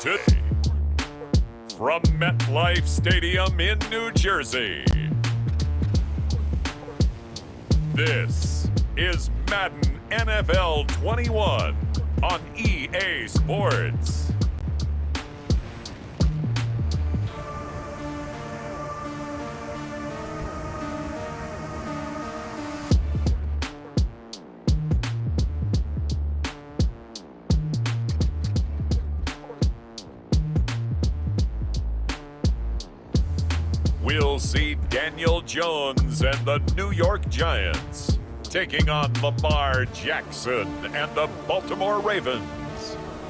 today from MetLife Stadium in New Jersey. This is Madden NFL 21 on EA Sports. We'll see Daniel Jones and the New York Giants taking on Lamar Jackson and the Baltimore Ravens.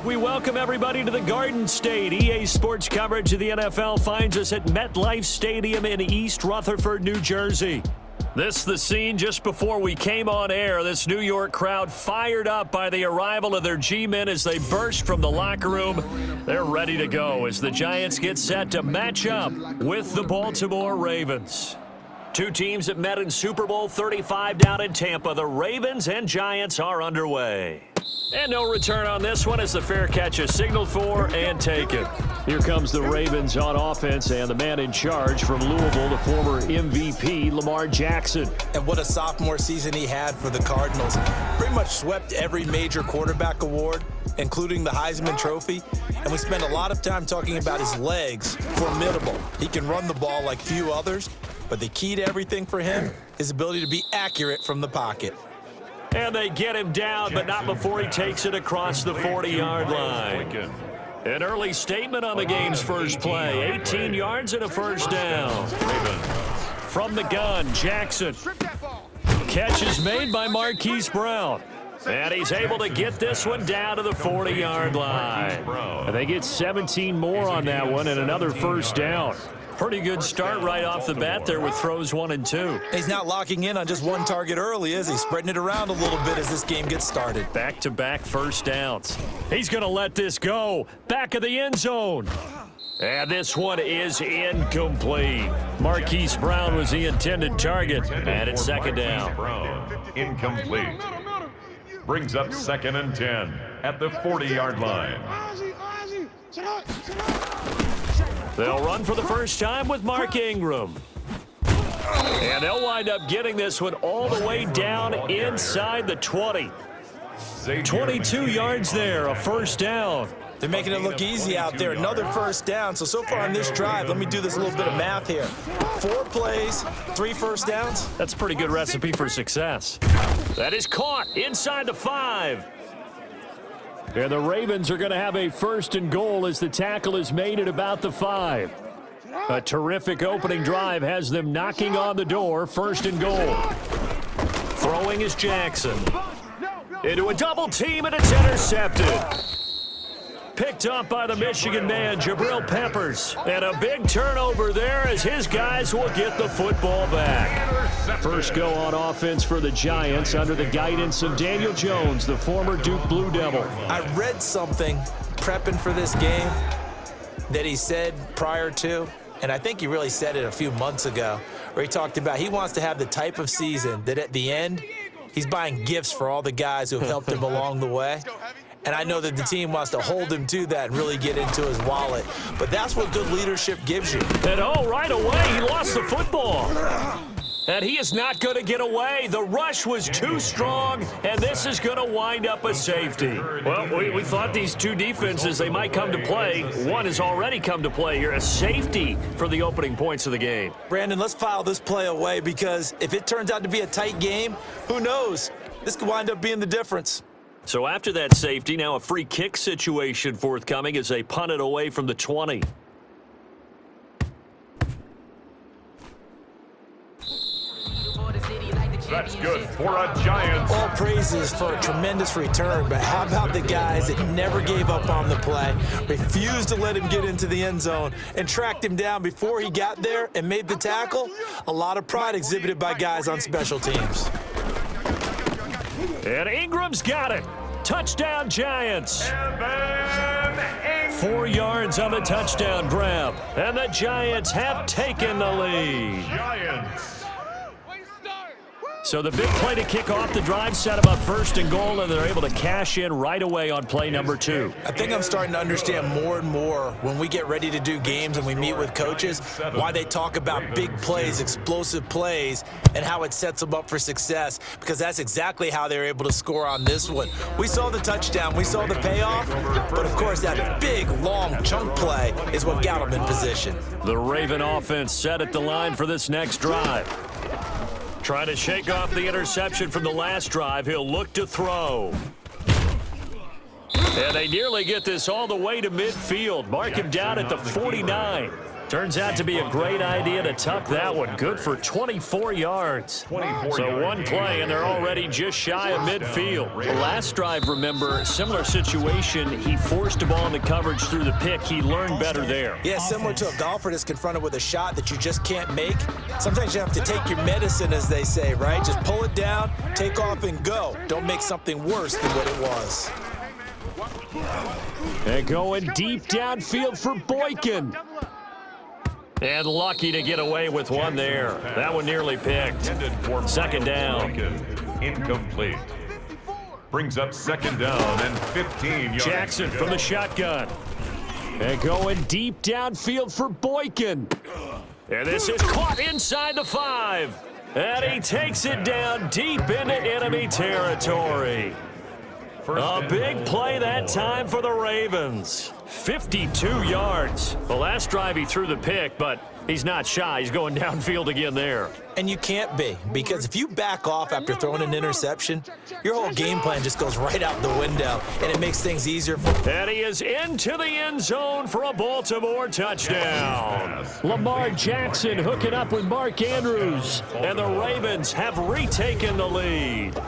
We welcome everybody to the Garden State. EA Sports coverage of the NFL finds us at MetLife Stadium in East Rutherford, New Jersey. This is the scene just before we came on air. This New York crowd fired up by the arrival of their G-men as they burst from the locker room. They're ready to go as the Giants get set to match up with the Baltimore Ravens. Two teams that met in Super Bowl 35 down in Tampa. The Ravens and Giants are underway. And no return on this one as the fair catch is signaled for and taken. Here comes the Ravens on offense, and the man in charge from Louisville, the former MVP, Lamar Jackson. And what a sophomore season he had for the Cardinals. Pretty much swept every major quarterback award, including the Heisman Trophy. And we spent a lot of time talking about his legs. Formidable. He can run the ball like few others, but the key to everything for him is ability to be accurate from the pocket. And they get him down, but not before he takes it across the 40-yard line. An early statement on the game's first play. 18 yards and a first down. From the gun, Jackson. Catch is made by Marquise Brown. And he's able to get this one down to the 40-yard line. And they get 17 more on that one and another first down. Pretty good start right off the bat there with throws 1 and 2. He's not locking in on just one target early, is he? Spreading it around a little bit as this game gets started. Back-to-back first downs. He's going to let this go. Back of the end zone. And this one is incomplete. Marquise Brown was the intended target. And it's second down. Incomplete. Brings up 2nd and 10 at the 40-yard line. They'll run for the first time with Mark Ingram. And they'll wind up getting this one all the way down inside the 20. 22 yards there, a first down. They're making it look easy out there. Another first down. So far on this drive, let me do this little bit of math here. 4 plays, 3 first downs. That's a pretty good recipe for success. That is caught inside the 5. And the Ravens are going to have a first and goal as the tackle is made at about the 5. A terrific opening drive has them knocking on the door. First and goal. Throwing is Jackson. Into a double team, and it's intercepted. Picked up by the Michigan man, Jabril Peppers. And a big turnover there as his guys will get the football back. First go on offense for the Giants under the guidance of Daniel Jones, the former Duke Blue Devil. I read something prepping for this game that he said prior to, and I think he really said it a few months ago, where he talked about he wants to have the type of season that at the end, he's buying gifts for all the guys who have helped him along the way. And I know that the team wants to hold him to that and really get into his wallet. But that's what good leadership gives you. And right away, he lost the football. And he is not going to get away. The rush was too strong, and this is going to wind up a safety. Well, we thought these two defenses, they might come to play. One has already come to play here, a safety for the opening points of the game. Brandon, let's file this play away because if it turns out to be a tight game, who knows? This could wind up being the difference. So after that safety, now a free kick situation forthcoming as they punt it away from the 20. That's good for a Giants. All praises for a tremendous return, but how about the guys that never gave up on the play, refused to let him get into the end zone, and tracked him down before he got there and made the tackle? A lot of pride exhibited by guys on special teams. And Ingram's got it. Touchdown, Giants. 4 yards on the touchdown grab. And the Giants have taken the lead. Giants. So the big play to kick off the drive set them up first and goal, and they're able to cash in right away on play number 2. I think I'm starting to understand more and more when we get ready to do games and we meet with coaches why they talk about big plays, explosive plays, and how it sets them up for success, because that's exactly how they were able to score on this one. We saw the touchdown, we saw the payoff, but of course that big, long chunk play is what got them in position. The Raven offense set at the line for this next drive. Trying to shake off the interception from the last drive. He'll look to throw. And they nearly get this all the way to midfield. Mark him down at the 49. Turns out to be a great idea to tuck that one. Good for 24 yards. So one play, and they're already just shy of midfield. The last drive, remember, similar situation. He forced a ball into coverage through the pick. He learned better there. Yeah, similar to a golfer that's confronted with a shot that you just can't make. Sometimes you have to take your medicine, as they say, right? Just pull it down, take off, and go. Don't make something worse than what it was. And going deep downfield for Boykin. And lucky to get away with one there. That one nearly picked. Second down. Incomplete. Brings up second down and 15 yards. Jackson from the shotgun. And going deep downfield for Boykin. And this is caught inside the 5. And he takes it down deep into enemy territory. A big play that time for the Ravens. 52 yards. The last drive he threw the pick, but he's not shy. He's going downfield again there. And you can't be, because if you back off after throwing an interception, your whole game plan just goes right out the window, and it makes things easier. And he is into the end zone for a Baltimore touchdown. Lamar Jackson hooking up with Mark Andrews, and the Ravens have retaken the lead.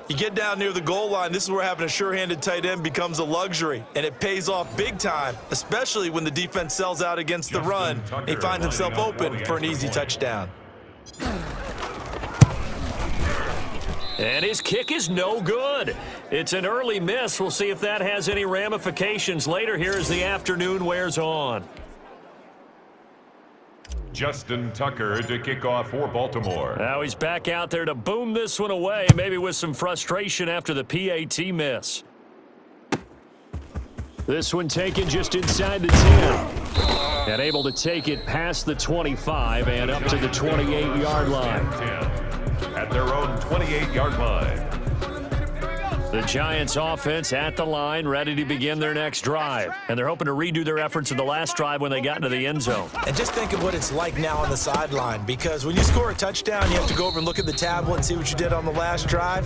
You get down near the goal line, this is where having a sure-handed tight end becomes a luxury, and it pays off big time, especially when the defense sells out against the run. He finds himself open for an easy touchdown. And his kick is no good. It's an early miss. We'll see if that has any ramifications later here as the afternoon wears on. Justin Tucker to kick off for Baltimore. Now he's back out there to boom this one away, maybe with some frustration after the PAT miss. This one taken just inside the 10. And able to take it past the 25 and up to the 28-yard line. At their own 28-yard line. The Giants offense at the line, ready to begin their next drive. And they're hoping to redo their efforts in the last drive when they got into the end zone. And just think of what it's like now on the sideline, because when you score a touchdown, you have to go over and look at the tablet and see what you did on the last drive.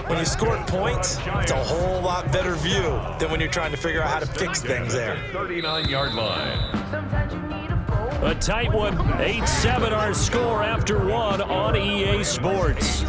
When you score points, it's a whole lot better view than when you're trying to figure out how to fix things there. 39-yard line. A tight one, 8-7 our score after one on EA Sports.